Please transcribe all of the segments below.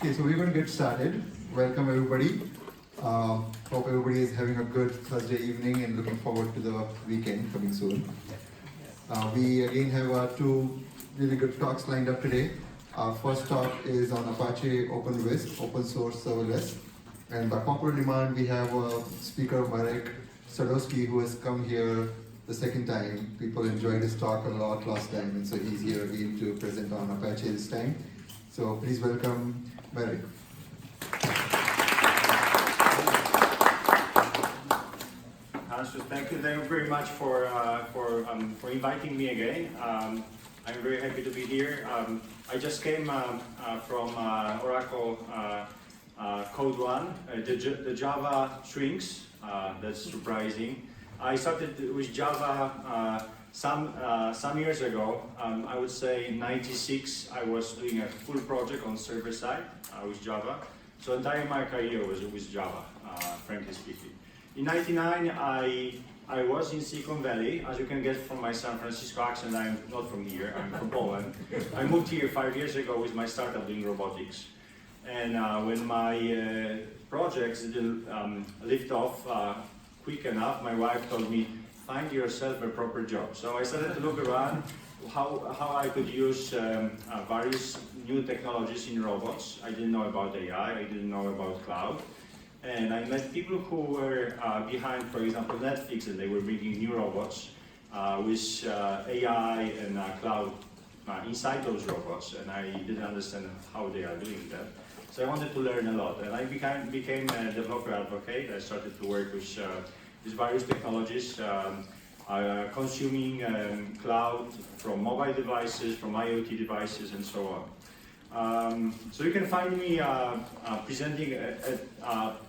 Okay, so we're going to get started. Welcome everybody. Hope everybody is having a good Thursday evening and looking forward to the weekend coming soon. We again have two really good talks lined up today. Our first talk is on Apache OpenWhisk, open source serverless. And by popular demand, we have speaker Marek Sadowski, who has come here the second time. People enjoyed his talk a lot last time, and so he's here again to present on Apache this time. So please welcome Marek. Thank you very much for inviting me again. I'm very happy to be here. I just came from Oracle Code 1, the Java shrinks. That's surprising. I started with Java some years ago. I would say in '96 I was doing a full project on server side with Java. So entire my career was with Java, frankly speaking. In '99 I was in Silicon Valley. As you can get from my San Francisco accent, I'm not from here, I'm from Poland. I moved here 5 years ago with my startup doing robotics. And when my projects didn't lift off quick enough, my wife told me, find yourself a proper job. So I started to look around how I could use various new technologies in robots. I didn't know about AI, I didn't know about cloud. And I met people who were behind, for example, Netflix, and they were bringing new robots with AI and cloud inside those robots, and I didn't understand how they are doing that. So I wanted to learn a lot, and I became a developer advocate. I started to work with various technologies, consuming cloud from mobile devices, from IoT devices, and so on. So you can find me presenting at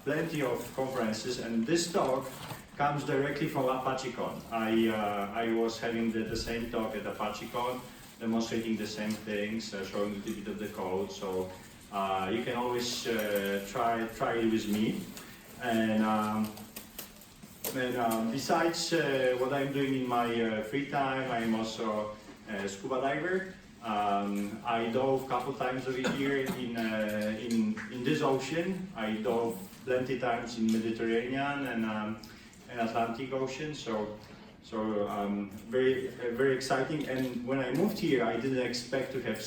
plenty of conferences, and this talk comes directly from ApacheCon. I was having the same talk at ApacheCon, demonstrating the same things, showing a little bit of the code. So you can always try it with me. And besides what I'm doing in my free time, I'm also a scuba diver. I dove a couple times a year in this ocean. I dove plenty times in Mediterranean and Atlantic Ocean. So very exciting. And when I moved here, I didn't expect to have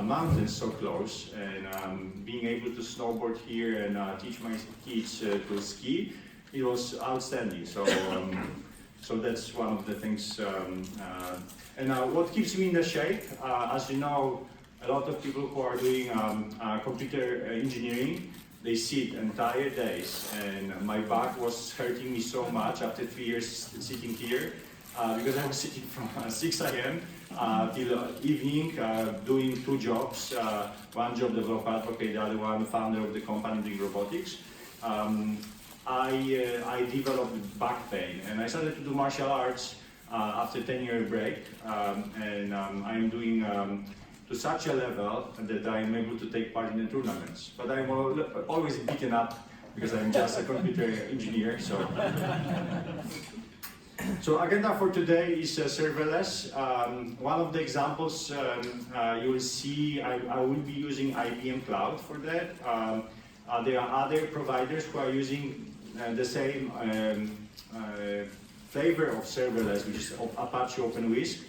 mountains so close. And being able to snowboard here and teach my kids to ski, it was outstanding. So that's one of the things. And what keeps me in the shape, as you know, a lot of people who are doing computer engineering, they sit entire days, and my back was hurting me so much after 3 years sitting here, because I was sitting from 6 a.m. Till evening, doing two jobs, one job developer advocate, the other one founder of the company doing robotics. I developed back pain, and I started to do martial arts after 10-year break, and I'm doing to such a level that I'm able to take part in the tournaments. But I'm always beaten up because I'm just a computer engineer. So agenda for today is serverless. One of the examples you will see, I will be using IBM Cloud for that. There are other providers who are using the same flavor of serverless, which is Apache OpenWhisk.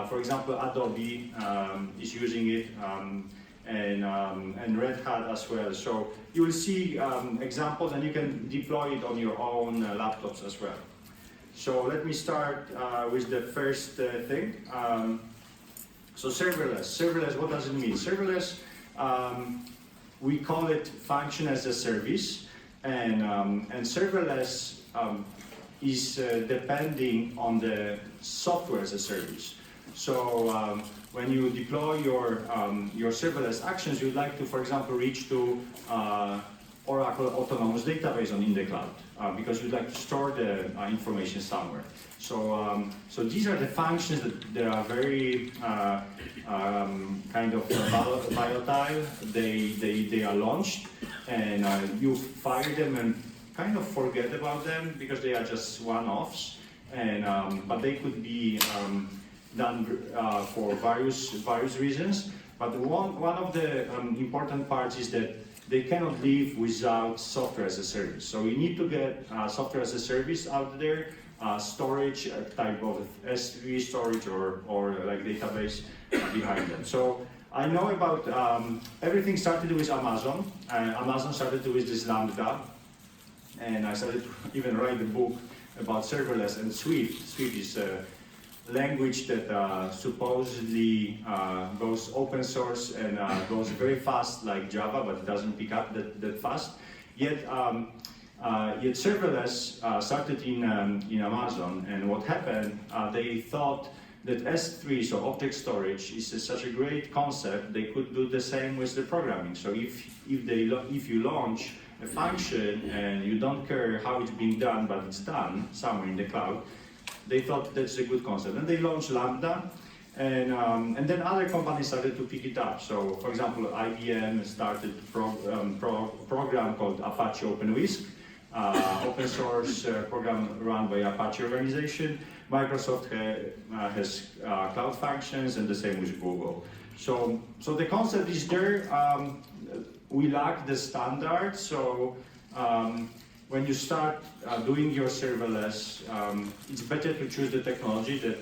For example, Adobe is using it, and Red Hat as well. So you will see examples, and you can deploy it on your own laptops as well. So let me start with the first thing. So serverless, what does it mean? Serverless, we call it function as a service, and serverless is depending on the software as a service. So when you deploy your serverless actions, you'd like to, for example, reach to Oracle Autonomous Database in the cloud, because you'd like to store the information somewhere. So these are the functions that are very kind of volatile. They are launched, and you fire them and kind of forget about them because they are just one-offs. And but they could be done for various reasons. But one of the important parts is that they cannot live without software as a service. So you need to get software as a service out there, storage, type of S3 storage or like database behind them. So I know about, everything started with Amazon. Amazon started with this Lambda, and I started to even write a book about serverless and Swift. Swift is a language that supposedly goes open source and goes very fast like Java, but it doesn't pick up that fast. Yet serverless started in Amazon, and what happened, they thought that S3, so object storage, is such a great concept, they could do the same with the programming. So if you launch a function and you don't care how it's being done, but it's done somewhere in the cloud, they thought that's a good concept. And they launched Lambda, and then other companies started to pick it up. So, for example, IBM started a program called Apache OpenWhisk, open source program run by Apache organization. Microsoft has cloud functions, and the same with Google. So the concept is there. We lack the standard. So when you start doing your serverless, it's better to choose the technology that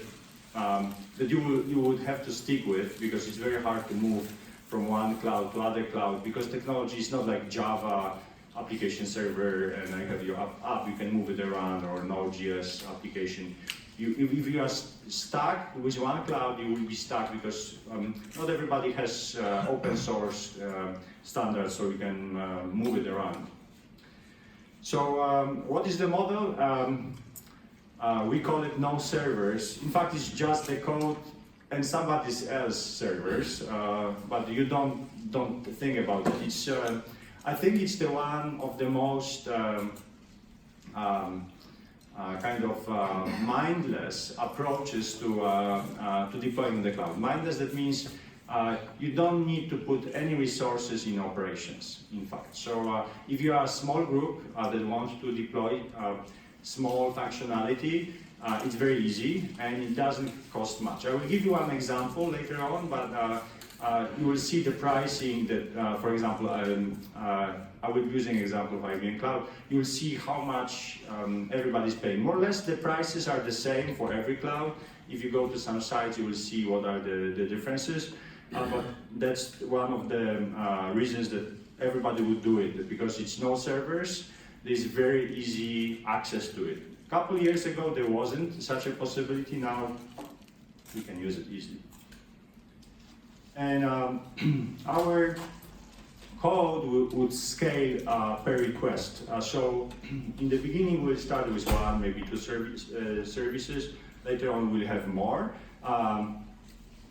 you would have to stick with, because it's very hard to move from one cloud to other cloud, because technology is not like Java application server and I have your app, you can move it around, or Node.js application. If you are stuck with one cloud, you will be stuck, because not everybody has open source standards, so you can move it around. So what is the model? We call it no servers. In fact, it's just the code and somebody else's servers, but you don't think about it. It's I think it's the one of the most kind of mindless approaches to deploying the cloud. Mindless, that means you don't need to put any resources in operations, in fact. So if you are a small group that wants to deploy small functionality, it's very easy and it doesn't cost much. I will give you one example later on, but you will see the pricing that, for example, I will be using an example of IBM Cloud. You will see how much everybody's paying. More or less, the prices are the same for every cloud. If you go to some sites, you will see what are the differences. But that's one of the reasons that everybody would do it, because it's no servers. There's very easy access to it. A couple years ago, there wasn't such a possibility. Now, we can use it easily. And our code would scale per request. So in the beginning, we'll start with one, maybe two services. Later on, we'll have more.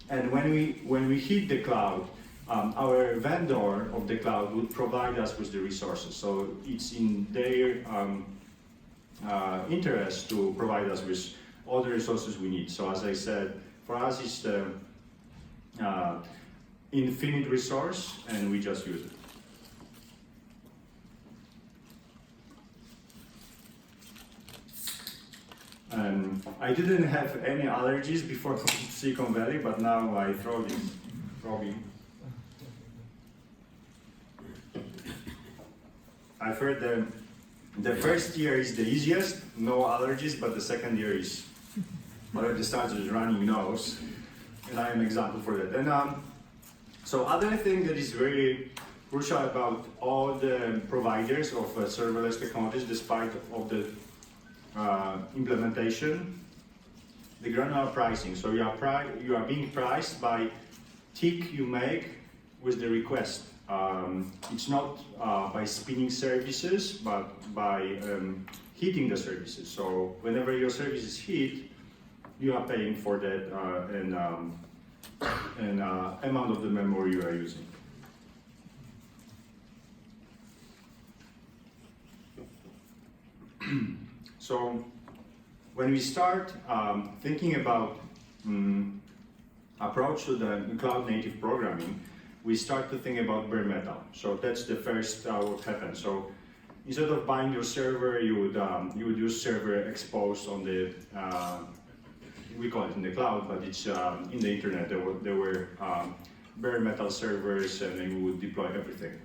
And when we hit the cloud, our vendor of the cloud would provide us with the resources. So it's in their interest to provide us with all the resources we need. So as I said, for us, it's the infinite resource, and we just use it. I didn't have any allergies before coming to Silicon Valley, but now my throat is throbbing. I've heard the first year is the easiest, no allergies, but the second year is already starts with running nose, and I am an example for that. And so other thing that is very crucial about all the providers of serverless technologies, despite of the implementation, the granular pricing. So you are being priced by tick you make with the request. It's not by spinning services, but by heating the services. So whenever your service is hit, you are paying for that and amount of the memory you are using. So when we start thinking about approach to the cloud native programming, we start to think about bare metal. So that's the first what happens. So instead of buying your server, you would use server exposed on the we call it in the cloud, but it's in the internet. There were bare metal servers, and then we would deploy everything.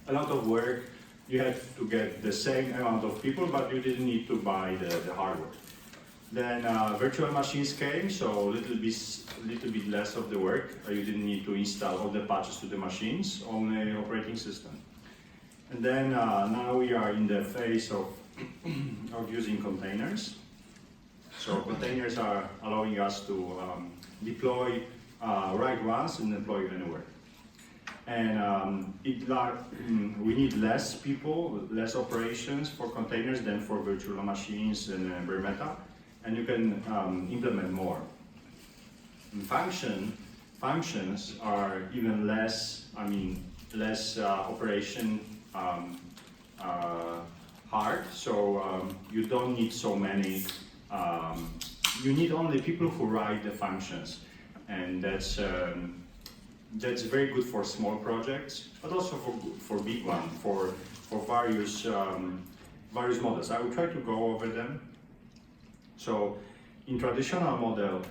A lot of work. You had to get the same amount of people, but you didn't need to buy the hardware. Then virtual machines came, so a little bit less of the work. You didn't need to install all the patches to the machines on the operating system. And then now we are in the phase of using containers. So containers are allowing us to deploy, write once and deploy anywhere. And we need less people, less operations for containers than for virtual machines and bare metal. And you can implement more. And functions are even less, less operation hard. So you don't need so many. You need only people who write the functions, and that's very good for small projects, but also for big ones, for various models. I will try to go over them. So in traditional model,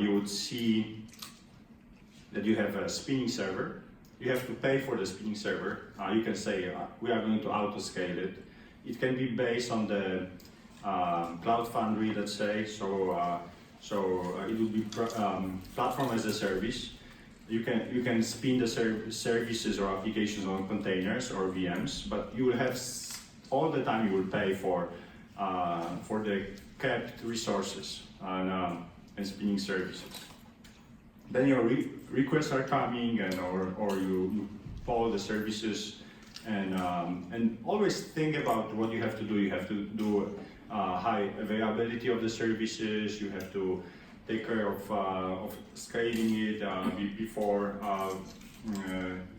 you would see that you have a spinning server. You have to pay for the spinning server. You can say we are going to auto-scale it. It can be based on the Cloud Foundry, let's say. So it would be platform as a service. You can spin the services or applications on containers or VMs, but you will have all the time you will pay for the kept resources and spinning services. Then your requests are coming, or you follow the services, and always think about what you have to do. You have to do high availability of the services. You have to take care of scaling it before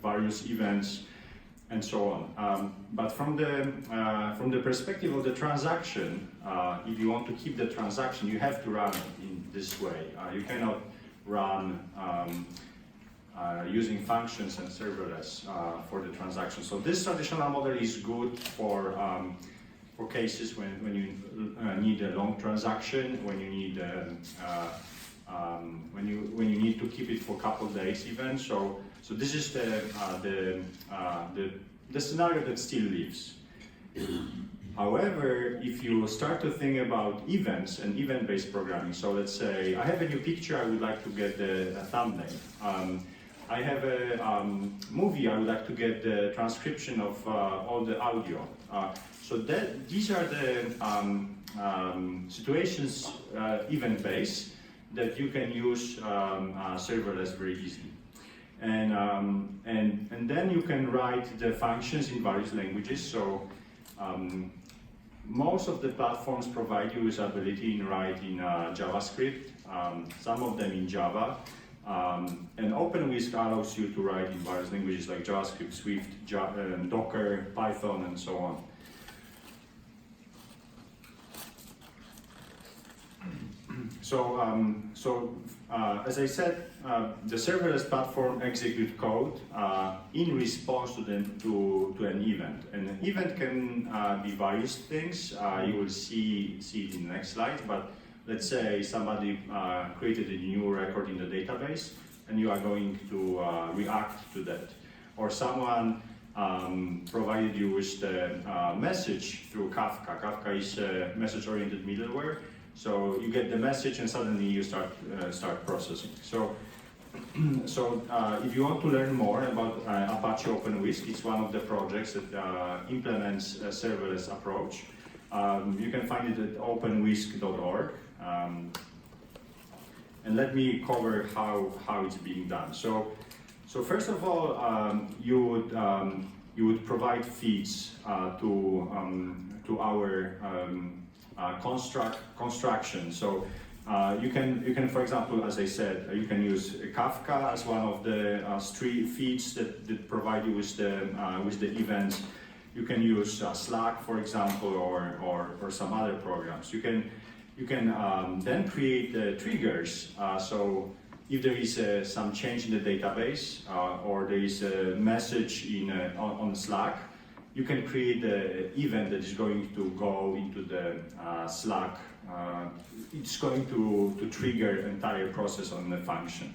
various events, and so on. But from the perspective of the transaction, if you want to keep the transaction, you have to run it in this way. You cannot run using functions and serverless for the transaction. So this traditional model is good for cases when you need a long transaction, when you need when you need to keep it for a couple of days even. So this is the scenario that still lives. However, if you start to think about events and event-based programming, so let's say I have a new picture, I would like to get a thumbnail. I have a movie, I would like to get the transcription of all the audio. So these are the situations, event-based, that you can use serverless very easily. And then you can write the functions in various languages. So most of the platforms provide you with ability in writing JavaScript, some of them in Java. And OpenWhisk allows you to write in various languages like JavaScript, Swift, Docker, Python, and so on. So as I said, the serverless platform executes code in response to an event. And an event can be various things. You will see it in the next slide. But let's say somebody created a new record in the database, and you are going to react to that. Or someone provided you with the message through Kafka. Kafka is a message-oriented middleware. So you get the message, and suddenly you start processing. So if you want to learn more about Apache OpenWhisk, it's one of the projects that implements a serverless approach. You can find it at openwhisk.org. And let me cover how it's being done. So first of all, you would provide feeds to our construction. So you can, for example, as I said, you can use Kafka as one of the stream feeds that provide you with the events. You can use Slack, for example, or some other programs. You can then create triggers. So if there is some change in the database or there is a message on Slack, you can create the event that is going to go into the Slack. It's going to trigger the entire process on the function.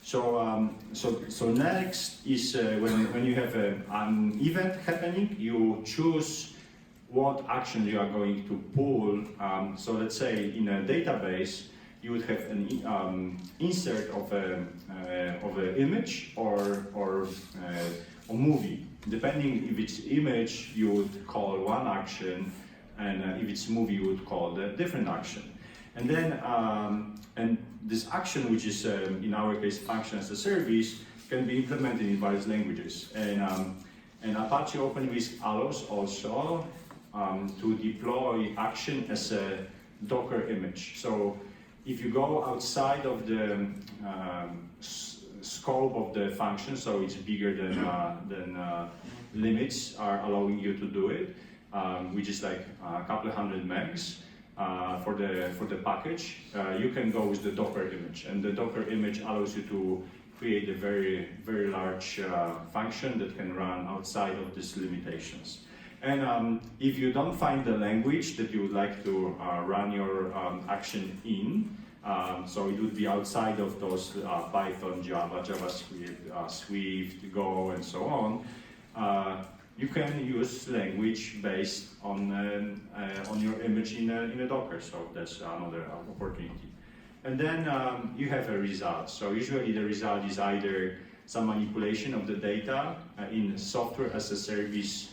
So next is when you have an event happening, you choose what action you are going to pull. So let's say in a database, you would have an insert of an image or a movie. Depending if it's image, you would call one action, and if it's movie, you would call a different action. And then and this action, which is in our case function as a service, can be implemented in various languages. And Apache OpenWhisk allows also to deploy action as a Docker image. So if you go outside of the scope of the function, so it's bigger than limits are allowing you to do it, which is like a couple of hundred megs for the package, you can go with the Docker image, and the Docker image allows you to create a very large function that can run outside of these limitations. And if you don't find the language that you would like to run your action in, so it would be outside of those Python, Java, JavaScript, Swift, Go, and so on, you can use language based on your image in a Docker. So that's another opportunity. And then you have a result. So usually the result is either some manipulation of the data in software as a service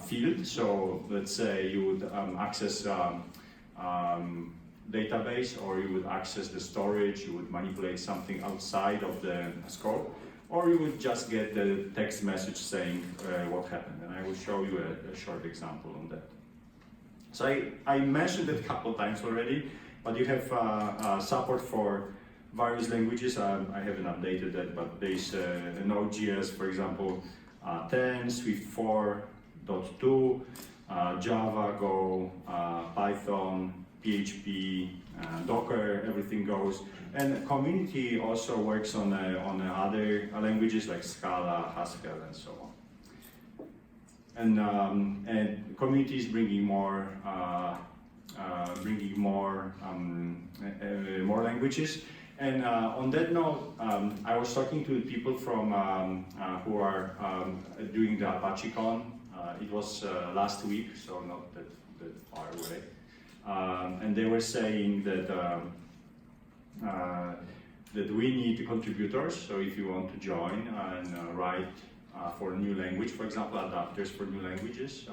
field. So let's say you would access database, or you would access the storage, you would manipulate something outside of the scope, or you would just get the text message saying what happened. And I will show you a short example on that. So I mentioned it a couple times already, but you have support for various languages. I haven't updated that, but there's Node.js, for example, 10, Swift 4.2, Java, Go, Python, PHP, Docker, everything goes. And the community also works on other languages like Scala, Haskell, and so on. And community is bringing more languages. And on that note, I was talking to people from who are doing the ApacheCon. It was last week, so not that far away. And they were saying that that we need contributors. So if you want to join and write for a new language, for example, adapters for new languages,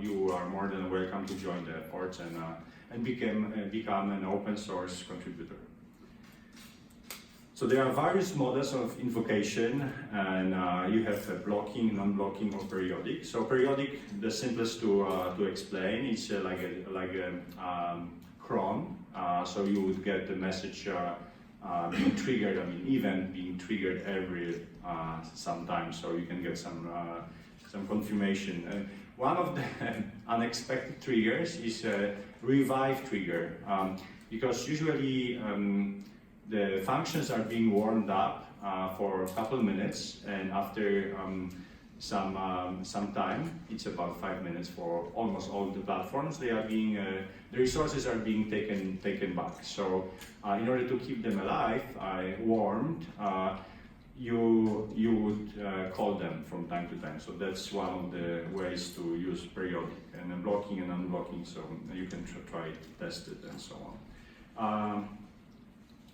you are more than welcome to join the efforts and become an open source contributor. So there are various models of invocation, and you have blocking, non-blocking, or periodic. So periodic, the simplest to explain, it's like a cron. So you would get the message being triggered, event being triggered every sometime, so you can get some confirmation. And one of the unexpected triggers is a revive trigger, because usually the functions are being warmed up for a couple of minutes, and after some time, it's about 5 minutes for almost all the platforms, they are being the resources are being taken back. So in order to keep them alive, warmed, you would call them from time to time. So that's one of the ways to use periodic and blocking and unblocking. So you can try it, test it, and so on.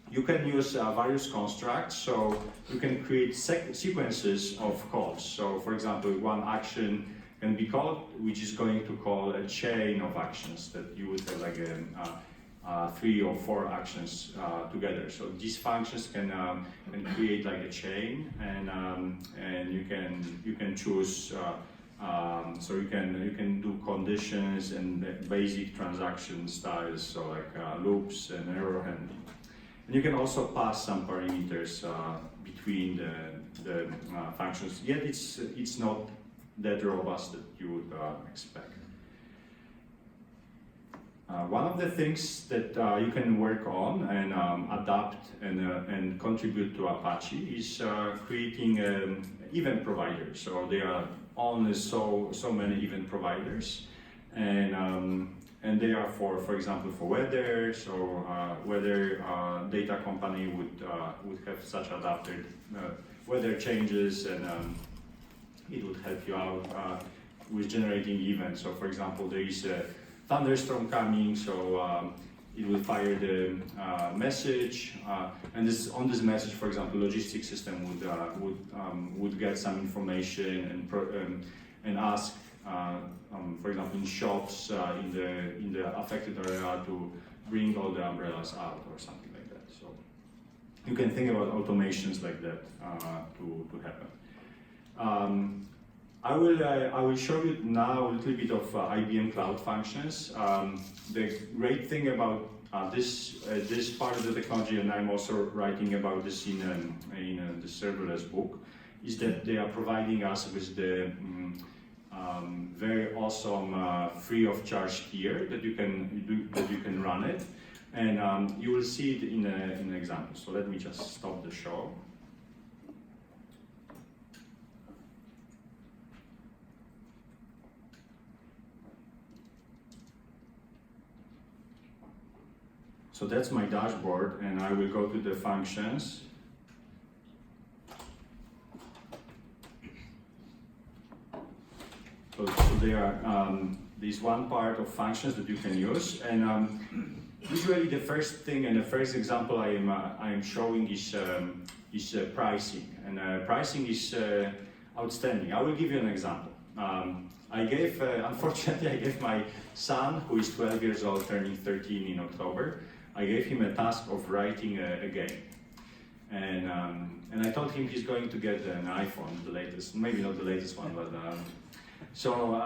You can use various constructs, so you can create sequences of calls. So for example, one action can be called, which is going to call a chain of actions that you would have like 3 or 4 actions together. So these functions can create like a chain, and you can choose. So you can do conditions and basic transaction styles, so like loops and error handling. And you can also pass some parameters between the functions. Yet it's not that robust that you would expect. One of the things that you can work on and adapt and contribute to Apache is creating event providers. So there are only so many event providers, and and they are for example, for weather. So weather data company would have such adapter, weather changes, and it would help you out with generating events. So for example, there is a thunderstorm coming, so it will fire the message, and on this message, for example, logistics system would get some information and ask, for example, in shops in the affected area to bring all the umbrellas out or something like that. So you can think about automations like that to happen. I will show you now a little bit of IBM Cloud Functions. The great thing about this part of the technology, and I'm also writing about this in the serverless book, is that they are providing us with the very awesome free of charge tier that you can run it, and you will see it in an example. So let me just stop the show. So that's my dashboard, and I will go to the functions. So there are this one part of functions that you can use, and usually the first thing and the first example I am showing is pricing, and pricing is outstanding. I will give you an example. Unfortunately, I gave my son, who is 12 years old, turning 13 in October, I gave him a task of writing a game. And I told him he's going to get an iPhone, the latest, maybe not the latest one, but so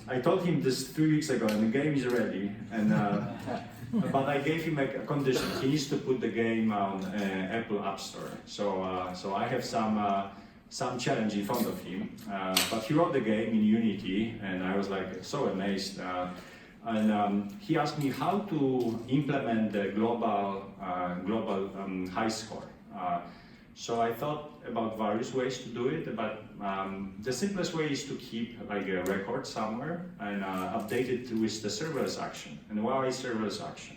I told him this 3 weeks ago, and the game is ready. And but I gave him a condition: he needs to put the game on Apple App Store. So I have some challenge in front of him. But he wrote the game in Unity, and I was like so amazed. And he asked me how to implement the global high score. So I thought about various ways to do it, but the simplest way is to keep like a record somewhere and update it with the serverless action. And why serverless action?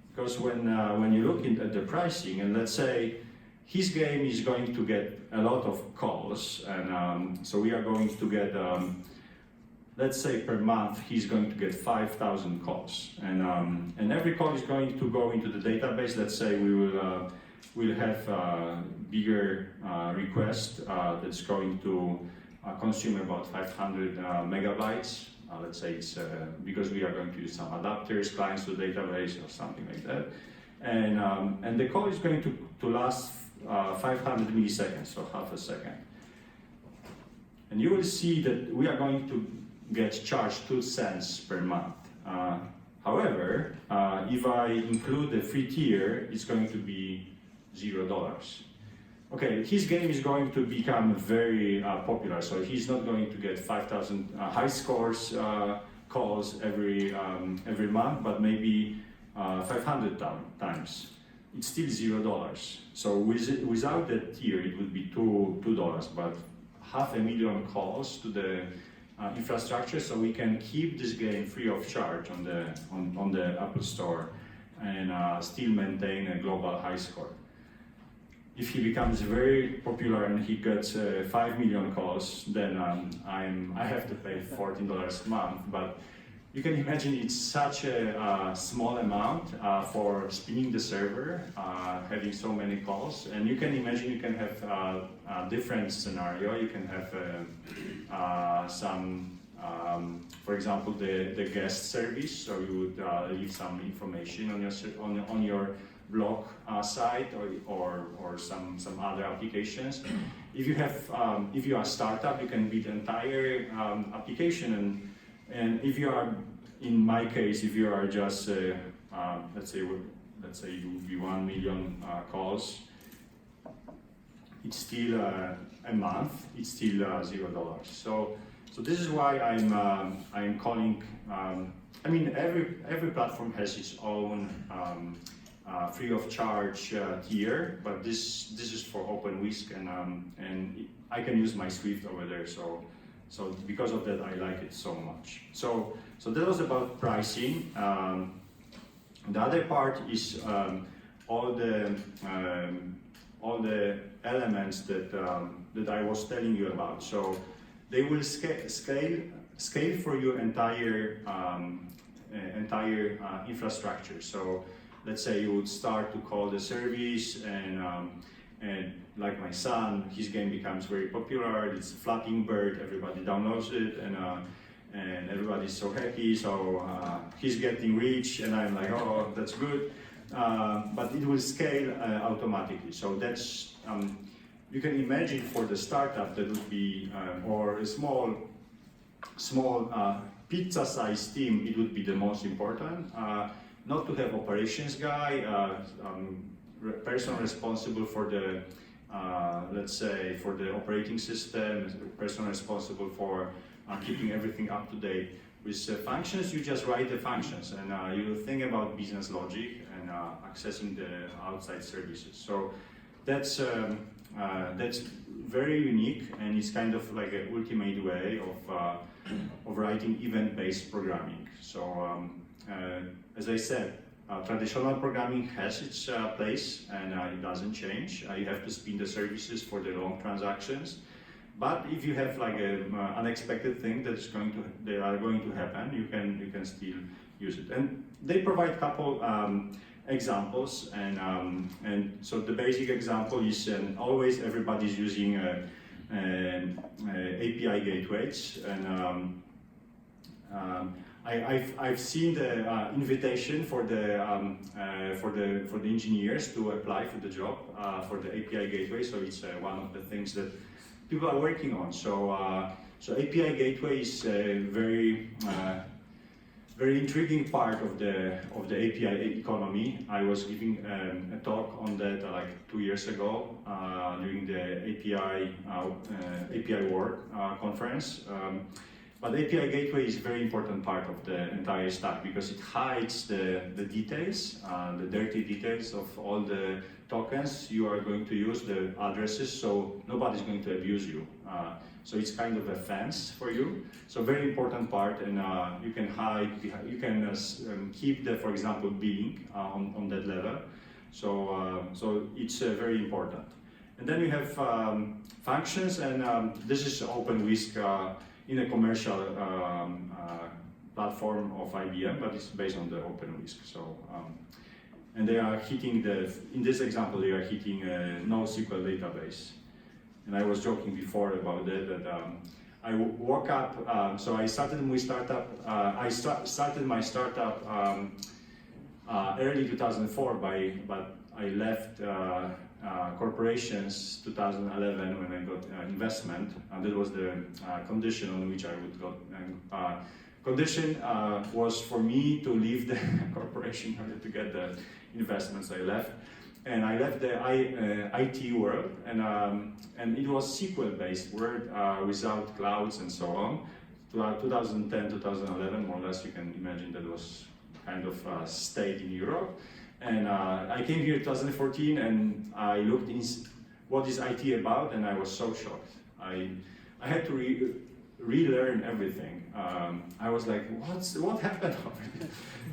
Because when you look at the pricing, and let's say his game is going to get a lot of calls, and so we are going to get, let's say per month, he's going to get 5,000 calls. And every call is going to go into the database. Let's say we'll have a bigger request that's going to consume about 500 megabytes. Let's say it's because we are going to use some adapters, clients to the database or something like that. And the call is going to last 500 milliseconds, so half a second. And you will see that we are going to get charged 2 cents per month. However, if I include the free tier, it's going to be $0. Okay, his game is going to become very popular, so he's not going to get 5,000 high scores calls every month, but maybe 500 times. It's still $0. So without that tier, it would be $2, but 500,000 calls to the infrastructure, so we can keep this game free of charge on the Apple Store and still maintain a global high score. If he becomes very popular and he gets 5 million calls, then I have to pay $14 a month. But you can imagine it's such a small amount for spinning the server, having so many calls. And you can imagine you can have a different scenario. You can have some, for example, the guest service. So you would leave some information on your blog site or some other applications. If you are a startup, you can build entire application, and if you are, in my case, if you are just let's say you would be 1 million calls, it's still a month, it's still $0. So this is why I'm calling. I mean, every platform has its own free of charge tier, but this is for OpenWhisk, and I can use my Swift over there. So So because of that, I like it so much. So that was about pricing. The other part is all the elements that I was telling you about. So they will scale for your entire infrastructure. So let's say you would start to call the service, and like my son, his game becomes very popular. It's Flapping Bird. Everybody downloads it, and everybody's so happy. So he's getting rich, and I'm like, oh, that's good. But it will scale automatically. So that's you can imagine for the startup that would be or a small pizza-sized team, it would be the most important. Not to have operations guy, person responsible for the, let's say, for the operating system, person responsible for keeping everything up to date. With functions, you just write the functions, and you think about business logic and accessing the outside services. So that's very unique, and it's kind of like an ultimate way of writing event-based programming. So as I said, traditional programming has its place, and it doesn't change. You have to spin the services for the long transactions. But if you have like an unexpected thing that are going to happen, you can still use it. And they provide a couple examples, and so the basic example is always everybody's using API gateways, and I've seen the invitation for the engineers to apply for the job for the API gateway. So it's one of the things that people are working on. So API gateway is a very intriguing part of the API economy. I was giving a talk on that like 2 years ago during the API World conference. But API gateway is a very important part of the entire stack because it hides the details, the dirty details of all the tokens you are going to use, the addresses, so nobody's going to abuse you. So it's kind of a fence for you. So very important part, and you can hide, you can keep the, for example, billing on that level. So it's very important. And then you have functions, and this is OpenWhisk in a commercial platform of IBM, but it's based on the OpenWhisk. So, and they are hitting in this example, they are hitting a NoSQL database. And I was joking before about that I woke up, so I started my startup, started my startup early 2004, but I left corporations 2011 when I got investment, and that was the condition on which I would go. Condition was for me to leave the corporation in order to get the investments. I left, and I left the IT world, and it was SQL-based world without clouds and so on. 2010, 2011, more or less, you can imagine that was kind of state in Europe. And I came here in 2014, and I looked in what is IT about, and I was so shocked. I had to relearn everything. I was like, what happened?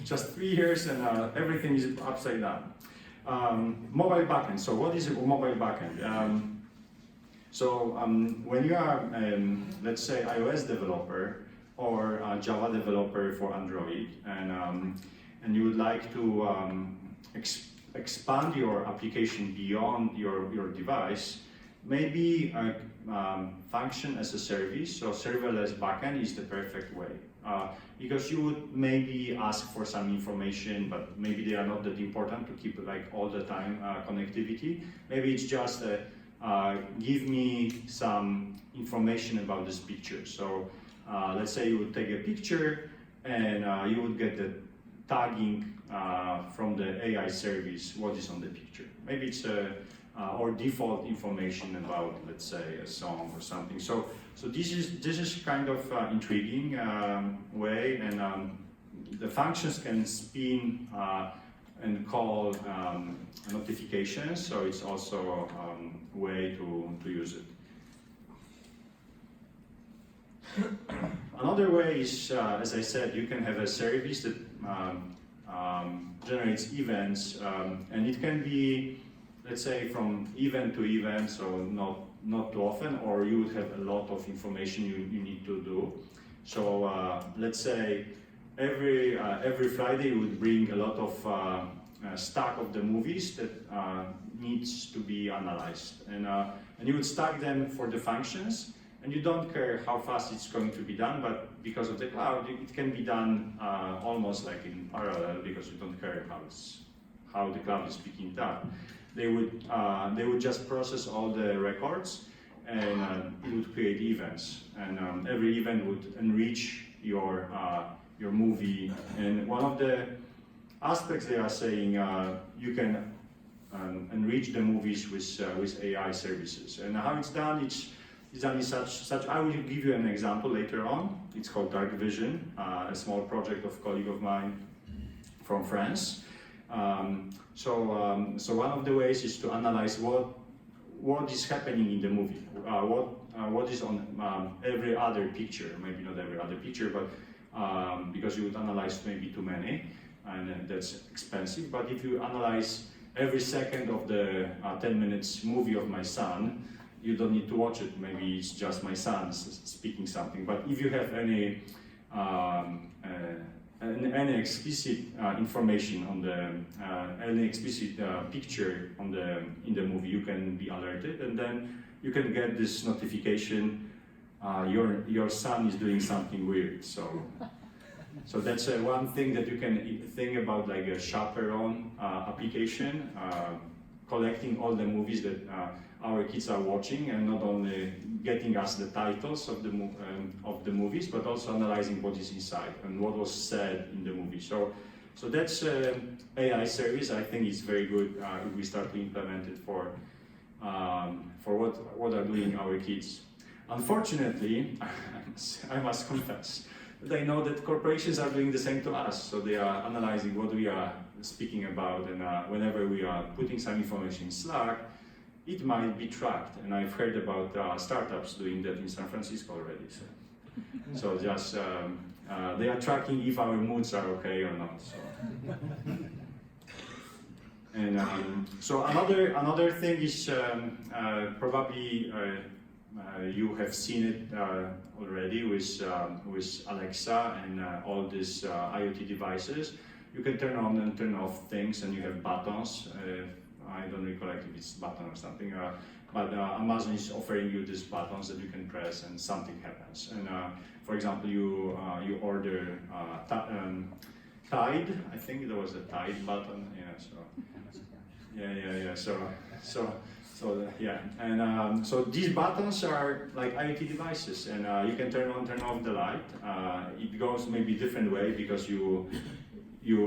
Just 3 years, and everything is upside down. Mobile backend. So what is a mobile backend? When you are, let's say, iOS developer or a Java developer for Android, and you would like to expand your application beyond your device, maybe a function as a service, so serverless backend is the perfect way. Because you would maybe ask for some information, but maybe they are not that important to keep like all the time connectivity. Maybe it's just give me some information about this picture. So let's say you would take a picture, and you would get the tagging from the AI service, what is on the picture. Maybe it's or default information about, let's say, a song or something. So this is kind of intriguing way, and the functions can spin and call notifications. So it's also a way to use it. Another way is, as I said, you can have a service that generates events, and it can be, let's say, from event to event, so not too often, or you would have a lot of information you need to do. So let's say every Friday you would bring a lot of stack of the movies that needs to be analyzed, and you would stack them for the functions, and you don't care how fast it's going to be done, but because of the cloud, it can be done almost like in parallel, because you don't care how the cloud is picking it up. They would just process all the records, and it would create events, and every event would enrich your movie. And one of the aspects they are saying, you can enrich the movies with AI services. And how it's done, it's done in such. I will give you an example later on. It's called Dark Vision, a small project of a colleague of mine from France. So one of the ways is to analyze what is happening in the movie, what is on every other picture. Maybe not every other picture, but because you would analyze maybe too many, and that's expensive. But if you analyze every second of the 10 minutes movie of my son, you don't need to watch it. Maybe it's just my son speaking something. But if you have any explicit information on the any explicit picture in the movie, you can be alerted, and then you can get this notification. Your son is doing something weird. So that's one thing that you can think about, like a chaperone application, collecting all the movies that our kids are watching, and not only getting us the titles of the movies, but also analyzing what is inside and what was said in the movie. So that's AI service. I think it's very good if we start to implement it for what are doing our kids. Unfortunately, I must confess that I know that corporations are doing the same to us. So they are analyzing what we are speaking about, and whenever we are putting some information in Slack, it might be tracked. And I've heard about startups doing that in San Francisco already. So just they are tracking if our moods are okay or not. So. And so another thing is probably you have seen it already with Alexa and all these IoT devices. You can turn on and turn off things, and you have buttons. I don't recollect if it's button or something, but Amazon is offering you these buttons that you can press and something happens. And for example, you order Tide. I think there was a Tide button. Yeah. So these buttons are like IoT devices, and you can turn on, turn off the light. It goes maybe different way because you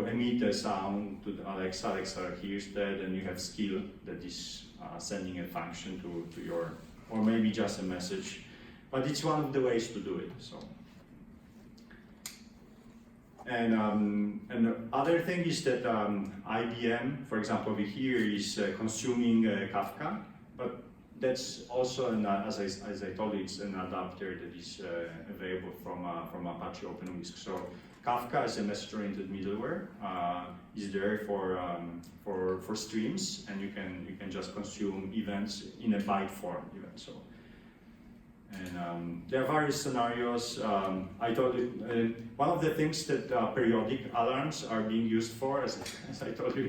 emit a sound to the Alexa. Alexa hears that, and you have skill that is sending a function to your, or maybe just a message. But it's one of the ways to do it. So. And the other thing is that IBM, for example, over here is consuming Kafka, but that's also, as I told you, it's an adapter that is available from Apache OpenWhisk. So Kafka is a message-oriented middleware. Is there for streams, and you can just consume events in a byte form even so. And there are various scenarios. I told you, one of the things that periodic alarms are being used for, as I told you,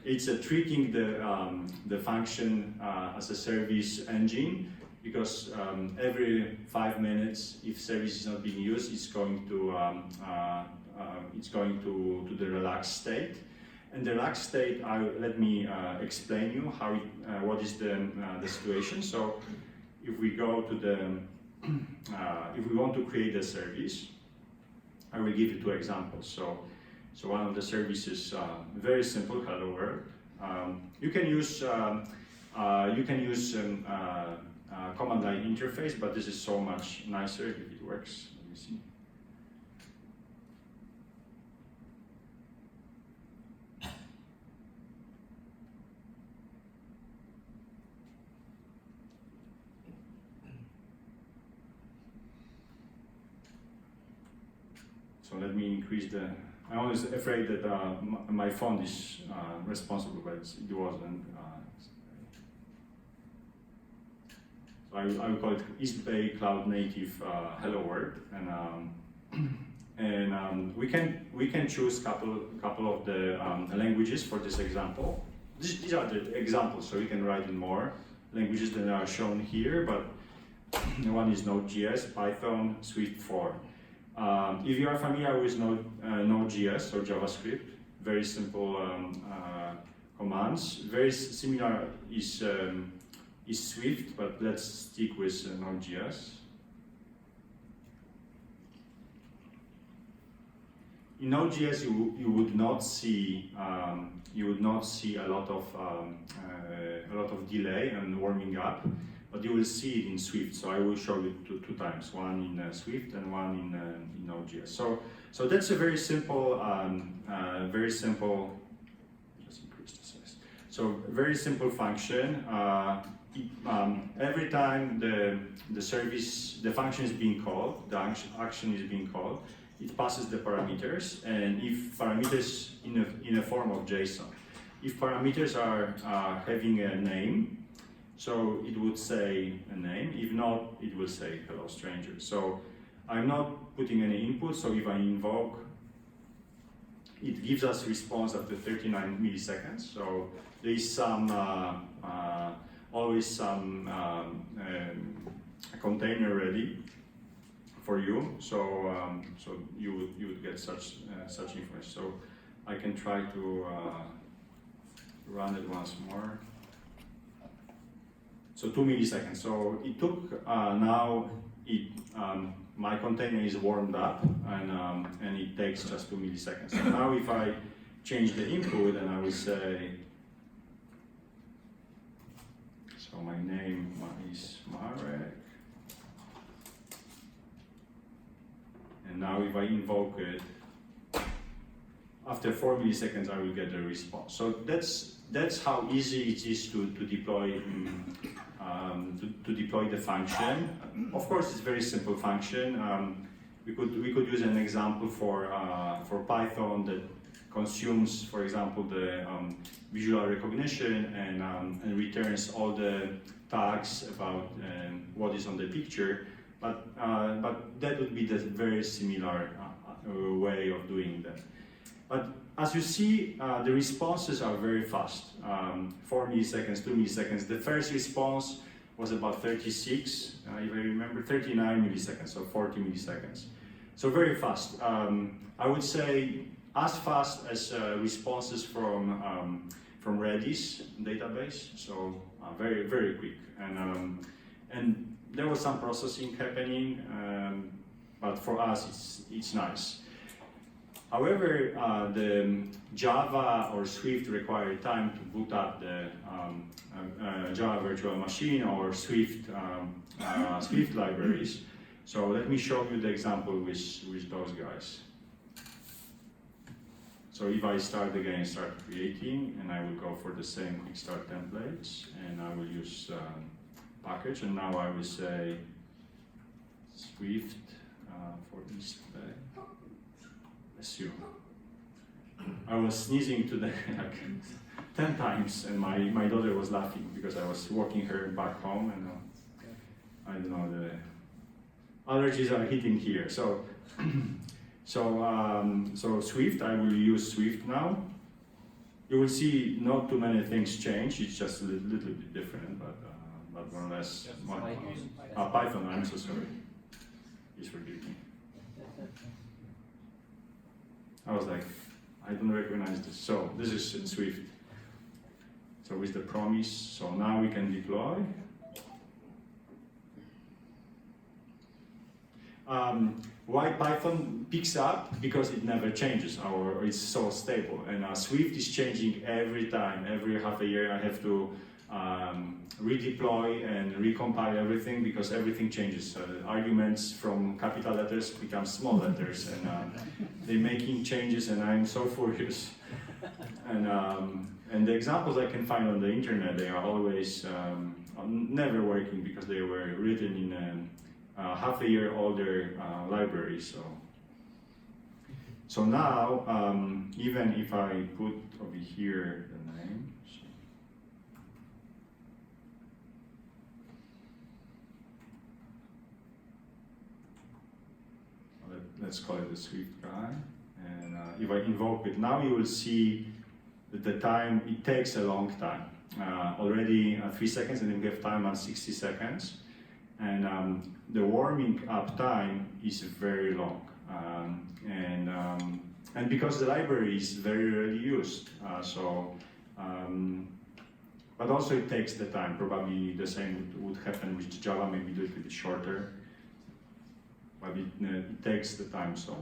it's tricking the function as a service engine, because every 5 minutes, if service is not being used, it's going to the relaxed state. And the relaxed state, let me explain you what is the situation. So if we go to if we want to create a service, I will give you 2 examples. So one of the services, very simple, hello world. You can use command line interface, but this is so much nicer if it works. Let me see. So let me increase the, I'm always afraid that my font is responsible, but it wasn't. So I will call it East Bay Cloud Native Hello World, and we can choose couple of the languages for this example. These are the examples, so you can write in more languages than are shown here, but one is Node.js, Python, Swift 4. If you are familiar with Node.js or JavaScript, very simple commands. Very similar is Swift, but let's stick with Node.js. In Node.js, you would not see a lot of delay and warming up, but you will see it in Swift. So I will show you two times, one in Swift and one in Node.js. So that's a very simple, just increase the size. So very simple function. Every time the function is being called, the action is being called, it passes the parameters, and if parameters in a form of JSON, if parameters are having a name, so it would say a name. If not, it will say hello stranger. So I'm not putting any input. So if I invoke, it gives us response after 39 milliseconds. So there is some always some container ready for you, so you would get such information. So I can try to run it once more. So 2 milliseconds. So it took now my container is warmed up and it takes just 2 milliseconds. So now if I change the input and I will say, so my name is Marek. And now if I invoke it, after 4 milliseconds I will get a response. So that's how easy it is to deploy the function. Of course, it's a very simple function. We could use an example for Python that consumes, for example, the visual recognition and returns all the tags about what is on the picture. But that would be the very similar way of doing that. But as you see, the responses are very fast. 4 milliseconds, 2 milliseconds. The first response was about 36, if I remember, 39 milliseconds, so 40 milliseconds. So very fast. I would say as fast as responses from Redis database. So very, very quick. And there was some processing happening, but for us it's nice. However, the Java or Swift require time to boot up the Java virtual machine or Swift Swift libraries. So let me show you the example with those guys. So if I start again, start creating, and I will go for the same quick start templates, and I will use package, and now I will say Swift for East Bay. Assume. I was sneezing today like 10 times, and my daughter was laughing because I was walking her back home, and I don't know, the allergies are hitting here. So so Swift, I will use Swift now. You will see not too many things change. It's just a little bit different, but more or less. Python. I'm so sorry. Please forgive me. I was like, I don't recognize this. So this is in Swift. So with the promise, so now we can deploy. Why Python picks up? Because it never changes, or it's so stable. And Swift is changing every time. Every half a year I have to redeploy and recompile everything because everything changes. Arguments from capital letters become small letters, and they're making changes, and I'm so furious. And the examples I can find on the internet, they are always never working because they were written in half a year older library. So So now, even if I put over here the name, let's call it the Swift guy, and if I invoke it now, you will see that the time, it takes a long time. Already 3 seconds, and then we have time on 60 seconds. And the warming up time is very long. And because the library is very rarely used. But also it takes the time. Probably the same would happen with Java, maybe a little bit shorter. But it takes the time, so.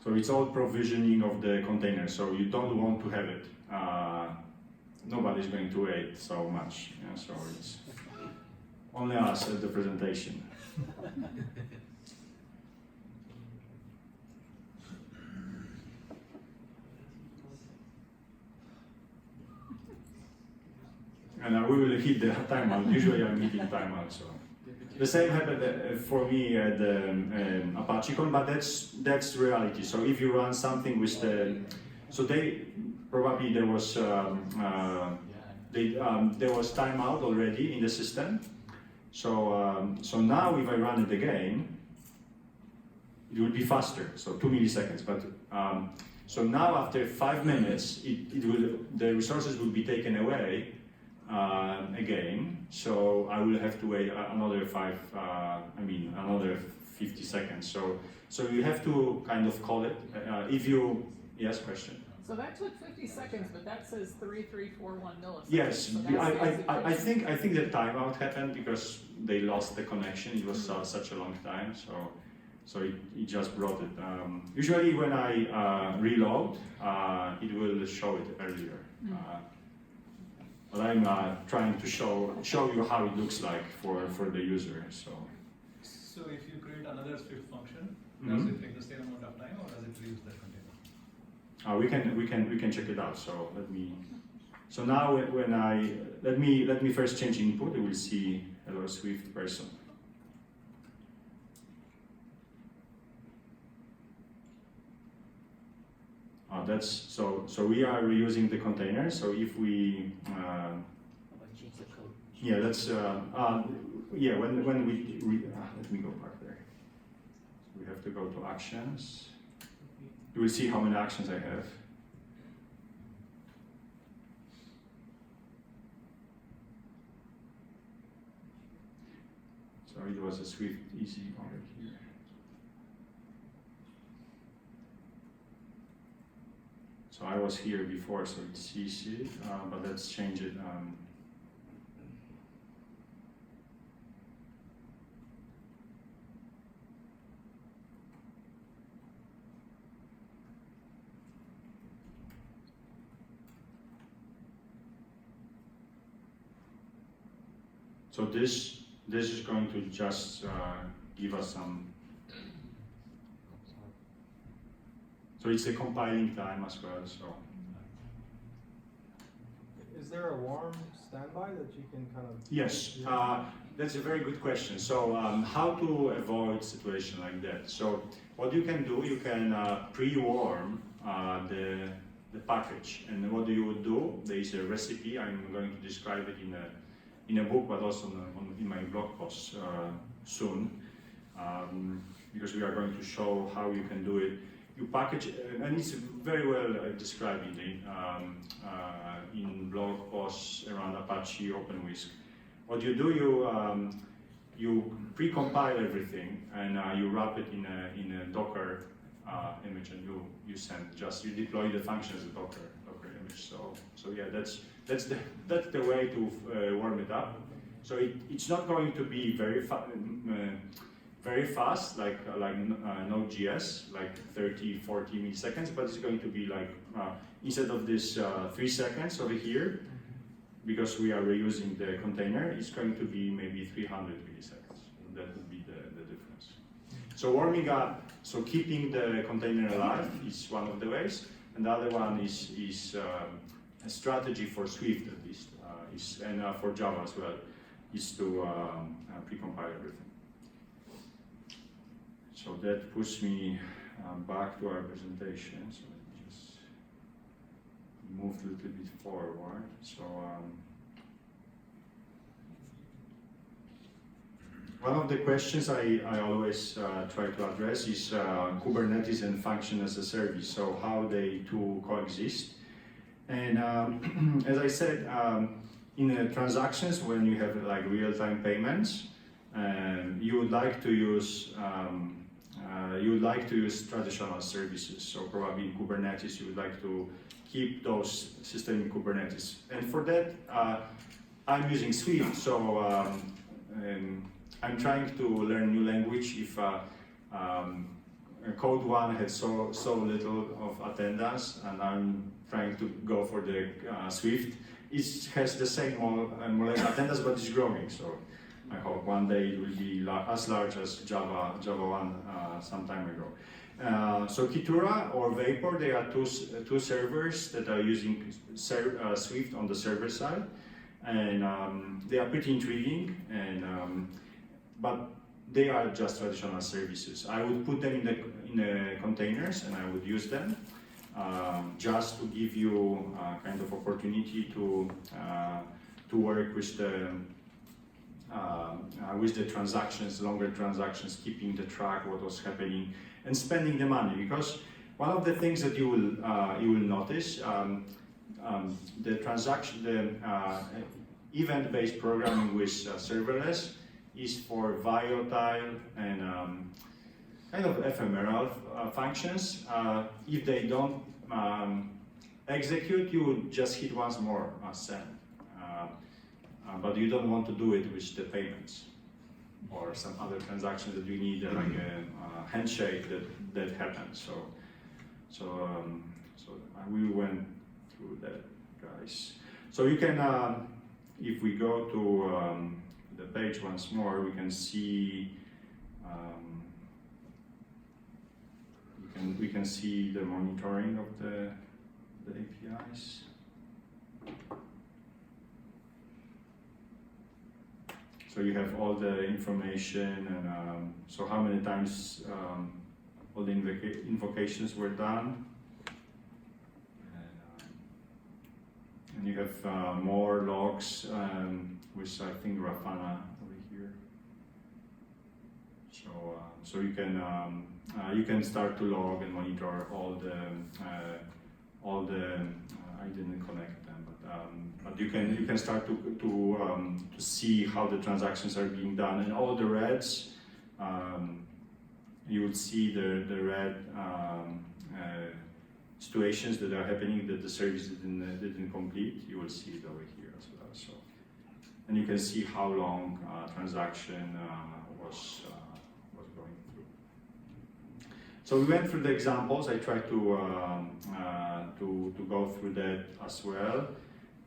So it's all provisioning of the container, so you don't want to have it. Nobody's going to wait so much, yeah, so it's only us at the presentation. And we will hit the timeout. Usually I'm hitting timeout, so. The same happened for me at the ApacheCon, but that's reality. So if you run something with the, so they probably there was timeout already in the system. So so now if I run it again, it will be faster. So 2 milliseconds. But so now after 5 minutes, the resources will be taken away. Again, so I will have to wait another another 50 seconds. So you have to kind of call it. If you, yes, question. So that took 50 seconds, but that says 3341 milliseconds. Yes, so I think the timeout happened because they lost the connection. It was such a long time, so it just brought it. Usually when I reload, it will show it earlier. But I'm trying to show you how it looks like for the user. So if you create another Swift function, does it take the same amount of time, or does it reuse that container? we can check it out. So let me. So now when I let me first change input. You will see hello Swift person. That's so we are reusing the container. So if we yeah, that's yeah. When we let me go back there. So we have to go to actions. You will see how many actions I have. So it was a Swift easy over here. So I was here before, so it's easy, but let's change it. So this is going to just give us some. So it's a compiling time as well. So. Is there a warm standby that you can kind of? Yes, that's a very good question. So how to avoid situation like that? So what you can do, you can pre-warm the package, and what you would do? There is a recipe. I'm going to describe it in a book, but also in my blog post soon, because we are going to show how you can do it. You package, and it's very well described in blog posts around Apache OpenWhisk. What you do, you pre-compile everything, and you wrap it in a Docker image, and you deploy the function as a Docker image. So yeah, that's the way to warm it up. So it's not going to be very fast, like Node.js, like 30, 40 milliseconds, but it's going to be like, instead of this 3 seconds over here, because we are reusing the container, it's going to be maybe 300 milliseconds. That would be the difference. So warming up, so keeping the container alive is one of the ways, and the other one is a strategy for Swift at least, and for Java as well, is to pre-compile everything. So that puts me back to our presentation. So let me just move a little bit forward. So one of the questions I always try to address is Kubernetes and function as a service. So how they two coexist. And as I said, in transactions, when you have like real-time payments, you would like to use traditional services. So probably in Kubernetes, you would like to keep those systems in Kubernetes. And for that, I'm using Swift. So I'm trying to learn new language. If Code 1 had so little of attendance, and I'm trying to go for the Swift. It has the same more attendance, but it's growing. So I hope one day it will be as large as Java 1 some time ago. So Kitura or Vapor, they are two servers that are using Swift on the server side, and they are pretty intriguing. And but they are just traditional services. I would put them in the containers, and I would use them. Just to give you kind of opportunity to work with the transactions, longer transactions, keeping the track what was happening, and spending the money. Because one of the things that you will notice, the event-based programming with serverless is for volatile and kind of ephemeral functions. If they don't execute, you would just hit once more send. But you don't want to do it with the payments or some other transactions that you need like a handshake that happens. So we went through that, guys. So you can, if we go to the page once more, we can see. We can see the monitoring of the APIs. So you have all the information, and so how many times all the invocations were done. And you have more logs, which I think Grafana over here. So you can start to log and monitor all the I didn't connect them, but you can start to see how the transactions are being done, and all the reds you would see the red situations that are happening that the service didn't complete. You will see it over here as well. So, and you can see how long transaction was going through. So we went through the examples. I tried to go through that as well,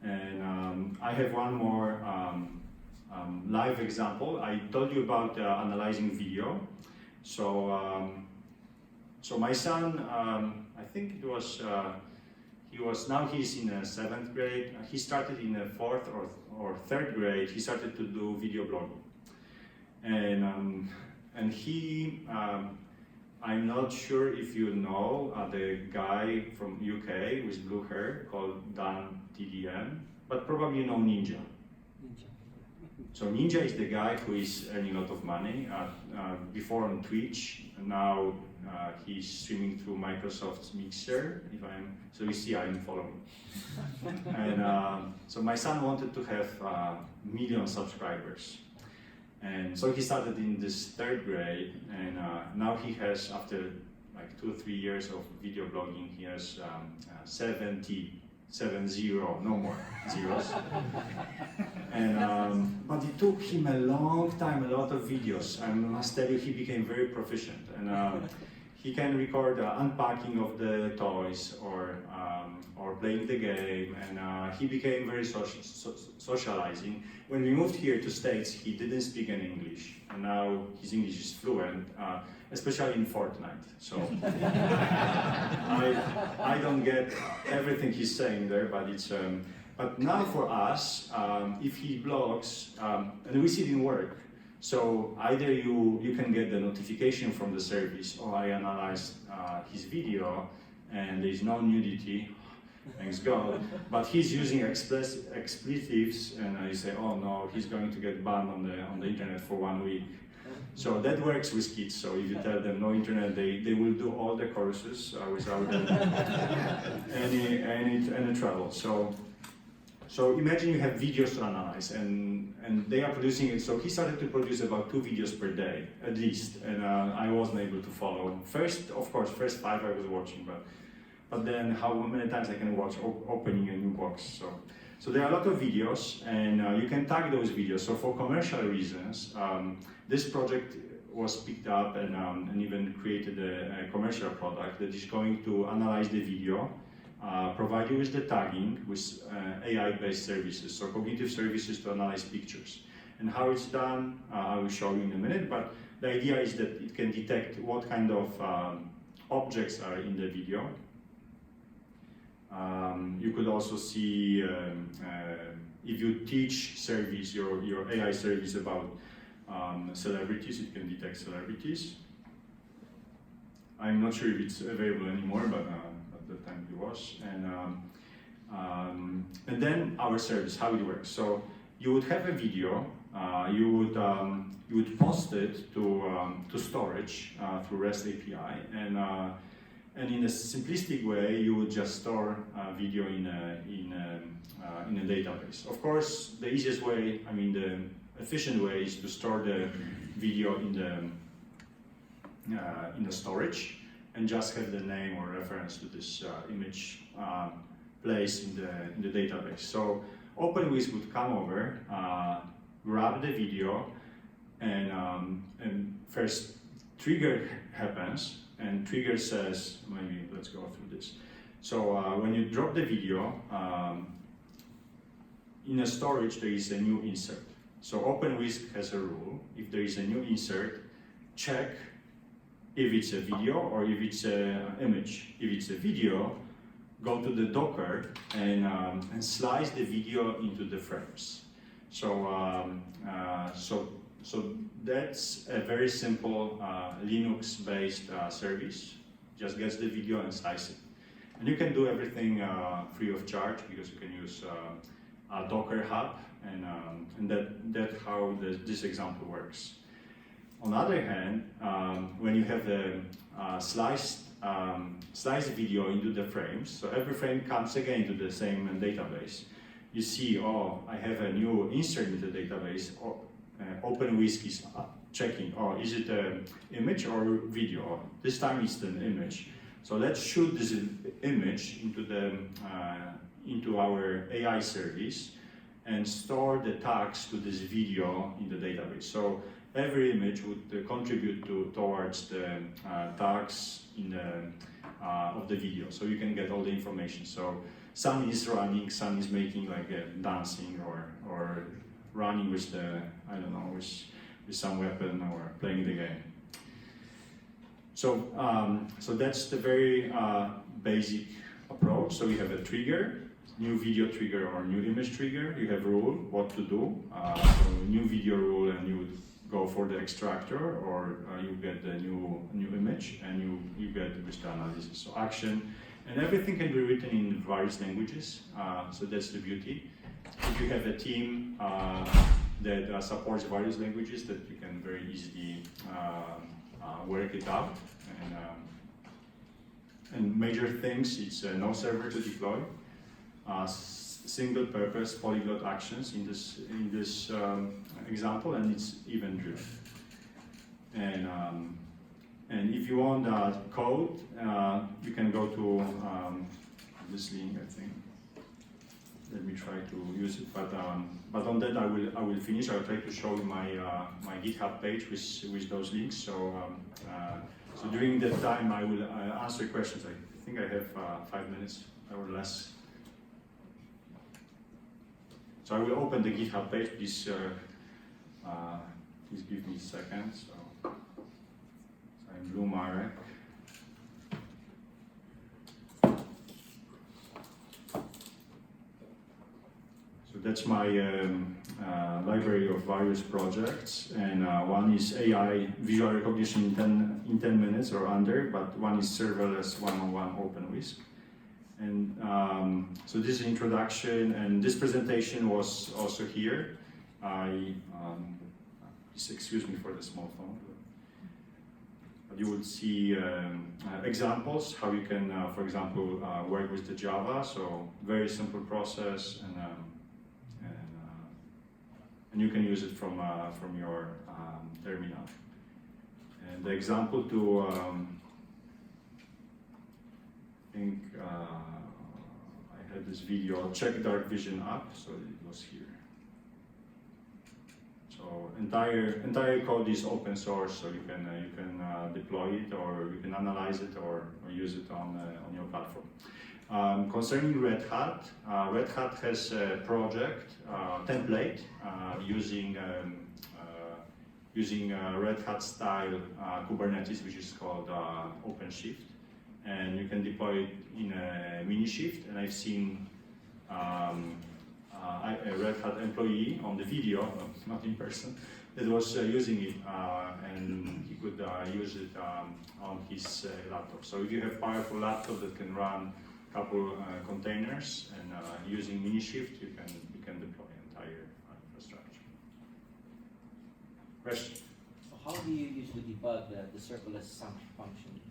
and I have one more live example. I told you about analyzing video. So my son, I think it was he's in 7th grade. He started in 4th or 3rd grade. He started to do video blogging, and he. I'm not sure if you know the guy from UK with blue hair called Dan TDM, but probably you know Ninja. So Ninja is the guy who is earning a lot of money. Before on Twitch, now he's streaming through Microsoft's Mixer. So you see, I'm following. And so my son wanted to have 1 million subscribers. And so he started in this 3rd grade, and now he has, after like 2 or 3 years of video blogging, he has 70, no more zeros. And but it took him a long time, a lot of videos. I must tell you, he became very proficient, and he can record unpacking of the toys or playing the game, and he became very socializing. When we moved here to States, he didn't speak any English, and now his English is fluent, especially in Fortnite. So I don't get everything he's saying there, but it's. But now for us, if he blogs, and we see it in work, So either you can get the notification from the service, oh, I analyzed his video and there's no nudity, thanks God, but he's using expletives, and I say, oh no, he's going to get banned on the internet for 1 week. So that works with kids. So if you tell them no internet, they will do all the courses without any trouble. So imagine you have videos to analyze, and they are producing it. So he started to produce about 2 videos per day, at least, and I wasn't able to follow. First 5 I was watching, but then how many times I can watch opening a new box. So there are a lot of videos, and you can tag those videos. So for commercial reasons, this project was picked up and even created a commercial product that is going to analyze the video, provide you with the tagging with AI-based services, so cognitive services to analyze pictures. And how it's done, I will show you in a minute, but the idea is that it can detect what kind of objects are in the video. You could also see if you teach service, your AI service about celebrities, it can detect celebrities. I'm not sure if it's available anymore, but at the time it was. And then our service, how it works. So you would have a video, you would post it to storage through REST API, and in a simplistic way, you would just store video in a database. Of course, the easiest way, the efficient way, is to store the video in the storage and just have the name or reference to this image placed in the database. So OpenWhisk would come over, grab the video, and first trigger happens. And trigger says, maybe let's go through this. So when you drop the video, in a storage there is a new insert. So OpenWhisk has a rule: if there is a new insert, check if it's a video or if it's an image. If it's a video, go to the Docker and slice the video into the frames. So that's a very simple Linux-based service. Just gets the video and slices it. And you can do everything free of charge, because you can use a Docker hub, and that's how this example works. On the other hand, when you have the sliced video into the frames, so every frame comes again to the same database. You see, oh, I have a new insert into the database. OpenWhisk is checking, oh, is it an image or video? This time it's an image. So let's shoot this image into our AI service and store the tags to this video in the database. So every image would contribute towards the tags of the video, so you can get all the information. So sun is running, sun is making like a dancing or running with with some weapon or playing the game. So that's the very basic approach. So we have a trigger, new video trigger or new image trigger. You have rule what to do. So new video rule, and you would go for the extractor, or you get the new image, and you get with the analysis. So action, and everything can be written in various languages. So that's the beauty. If you have a team that supports various languages, that you can very easily work it out. And major things, it's no server to deploy, single purpose polyglot actions in this example, and it's event driven. And if you want code, you can go to this link, I think. Let me try to use it, but on that I will finish. I will try to show you my GitHub page with those links. So during that time I will answer questions. I think I have 5 minutes or less. So I will open the GitHub page. Please give me a second. So I'm Blue Marek. So that's my library of various projects, and one is AI visual recognition in 10 minutes or under, but one is serverless one-on-one OpenWhisk. And so this is introduction, and this presentation was also here. Just excuse me for the small phone. But you will see examples how you can, for example, work with the Java. So very simple process, and you can use it from your terminal. And the example to I think I had this video, check dark vision up, so it was here. So entire code is open source, so you can deploy it, or you can analyze it, or use it on your platform. Concerning Red Hat, Red Hat has a project template using Red Hat style Kubernetes, which is called OpenShift, and you can deploy it in a Minishift. And I've seen a Red Hat employee on the video, not in person, that was using it, and he could use it on his laptop. So if you have powerful laptop that can run a couple containers, and using Minishift, you can deploy entire infrastructure. Question? So how do you usually debug the serverless function?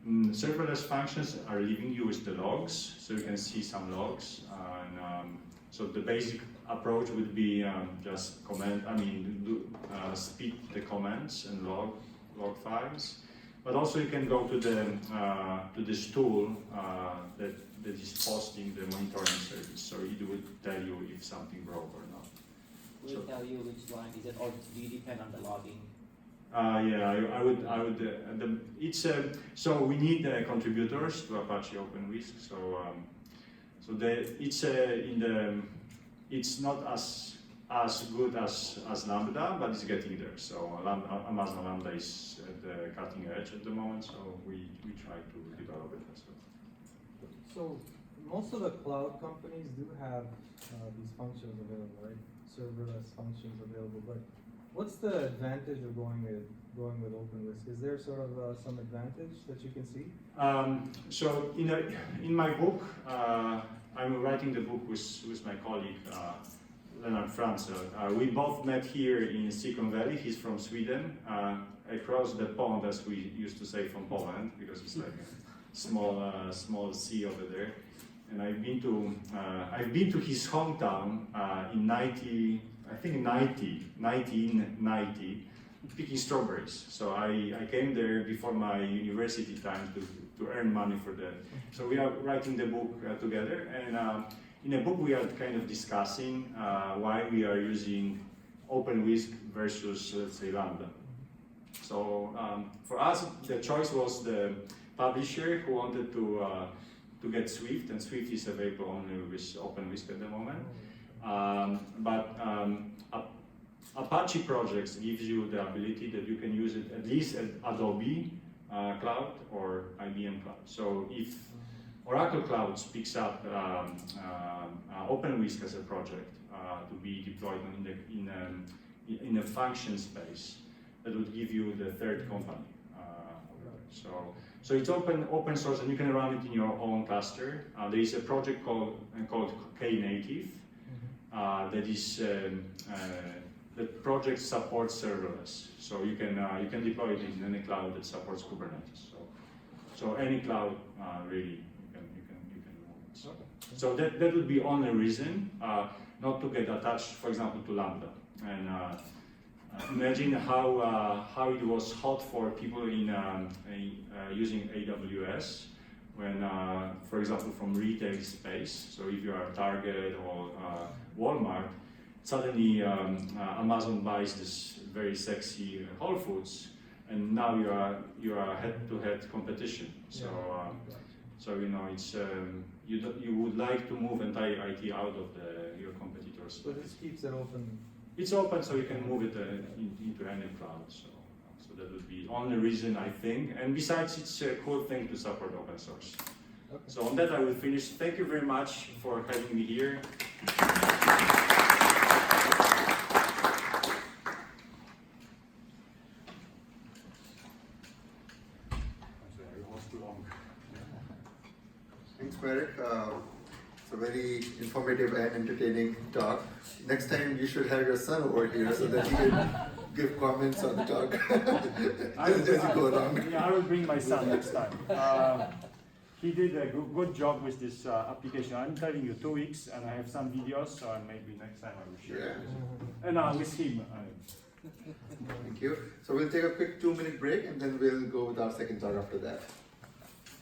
Serverless functions are leaving you with the logs, so you can see some logs. So the basic approach would be just split the comments and log files. But also you can go to this tool that is posting the monitoring service, so it would tell you if something broke or not. Will it tell you which line is it, or do you depend on the logging? Yeah, I would. So we need contributors to Apache OpenWhisk. It's not as good as Lambda, but it's getting there. So Amazon Lambda is at the cutting edge at the moment. So we try to develop it as well. So most of the cloud companies do have these functions available, right? Serverless functions available, but what's the advantage of going with OpenWhisk? Is there sort of some advantage that you can see? So in my book, I'm writing the book with my colleague Leonard Franzel. We both met here in Silicon Valley. He's from Sweden, across the pond, as we used to say, from Poland, because it's like a small sea over there. And I've been to his hometown in 1990, picking strawberries. So I came there before my university time to earn money for that. So we are writing the book together, and in the book we are kind of discussing why we are using OpenWhisk versus, let's say, Lambda. So for us, the choice was the publisher who wanted to get Swift, and Swift is available only with OpenWhisk at the moment. Apache projects gives you the ability that you can use it at least at Adobe Cloud or IBM Cloud. So if Oracle Cloud picks up OpenWhisk as a project to be deployed in a function space, that would give you the third company. So it's open source, and you can run it in your own cluster. There is a project called Knative that is the project supports serverless. So you can deploy it in any cloud that supports Kubernetes. So any cloud really you can move it. So that would be only reason not to get attached, for example, to Lambda. And imagine how it was hot for people in using AWS when, for example, from retail space. So if you are Target or Walmart, suddenly Amazon buys this very sexy Whole Foods, and now you are head-to-head competition. So it's you would like to move entire IT out of your competitors. So this keeps it open. It's open, so you can move it into any cloud. So that would be the only reason, I think. And besides, it's a cool thing to support open source. Okay. So on that I will finish. Thank you very much for having me here. Thanks, Marek. It's a very informative and entertaining talk. Next time you should have your son over here so that he can give comments on the talk as you go along. Yeah, I will bring my son next time. He did a good job with this application. I'm telling you, 2 weeks, and I have some videos, so maybe next time I will share it with you. And with him. Thank you. So we'll take a quick 2-minute break and then we'll go with our second talk after that.